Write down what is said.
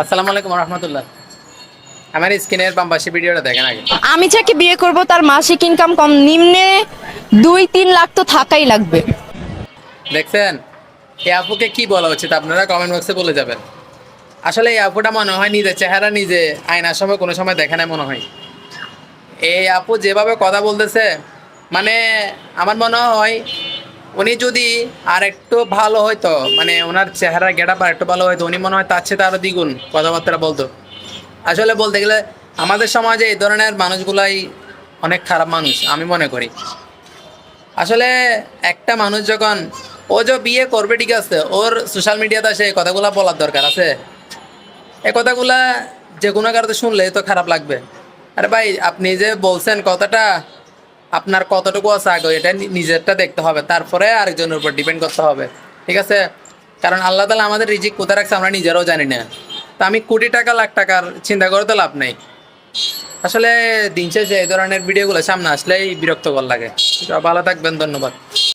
আসসালামু আলাইকুম রহমতুল্লাহ। আমার স্ক্রিনের বাম পাশে ভিডিওটা দেখেন আগে। আমি যাকে বিয়ে করব তার মাসিক ইনকাম কম নিম্নে 2-3 লাখ তো থাকাই লাগবে। দেখছেন এই আপুকে কি বলা উচিত আপনারা কমেন্ট বক্সে বলে যাবেন। আসলে এই আপুটা মনে হয় নিজের চেহারা নিজে আয়নার সময় কোনো সময় দেখে না মনে হয়। এই আপু যেভাবে কথা বলতেছে মানে আমার মনে হয় উনি যদি আর একটু ভালো হয়তো মানে ওনার চেহারার গেটআপ আর একটু ভালো হয়তো উনি মনে হয় তার চেয়ে আরও দ্বিগুণ কথাবার্তা বলতো। আসলে বলতে গেলে আমাদের সমাজে এই ধরনের মানুষগুলাই অনেক খারাপ মানুষ আমি মনে করি। আসলে একটা মানুষ যখন ও যে বিয়ে করবে ঠিক আছে, ওর সোশ্যাল মিডিয়াতে আসে এই কথাগুলো বলার দরকার আছে। এই কথাগুলা যে কোনো কারণে শুনলে তো খারাপ লাগবে। আরে ভাই আপনি যে বলছেন কথাটা আপনার কতটুকু আছে আগে এটা নিজেরটা দেখতে হবে, তারপরে আরেকজনের উপর ডিপেন্ড করতে হবে, ঠিক আছে? কারণ আল্লাহ তাআলা আমাদের রিজিক কোথায় রাখছে আমরা নিজেরাও জানি না। তা আমি কোটি টাকা লাখ টাকার চিন্তা করে তো লাভ নেই। আসলে দিন শেষে এই ধরনের ভিডিওগুলো সামনে আসলেই বিরক্তকর লাগে। ভালো থাকবেন, ধন্যবাদ।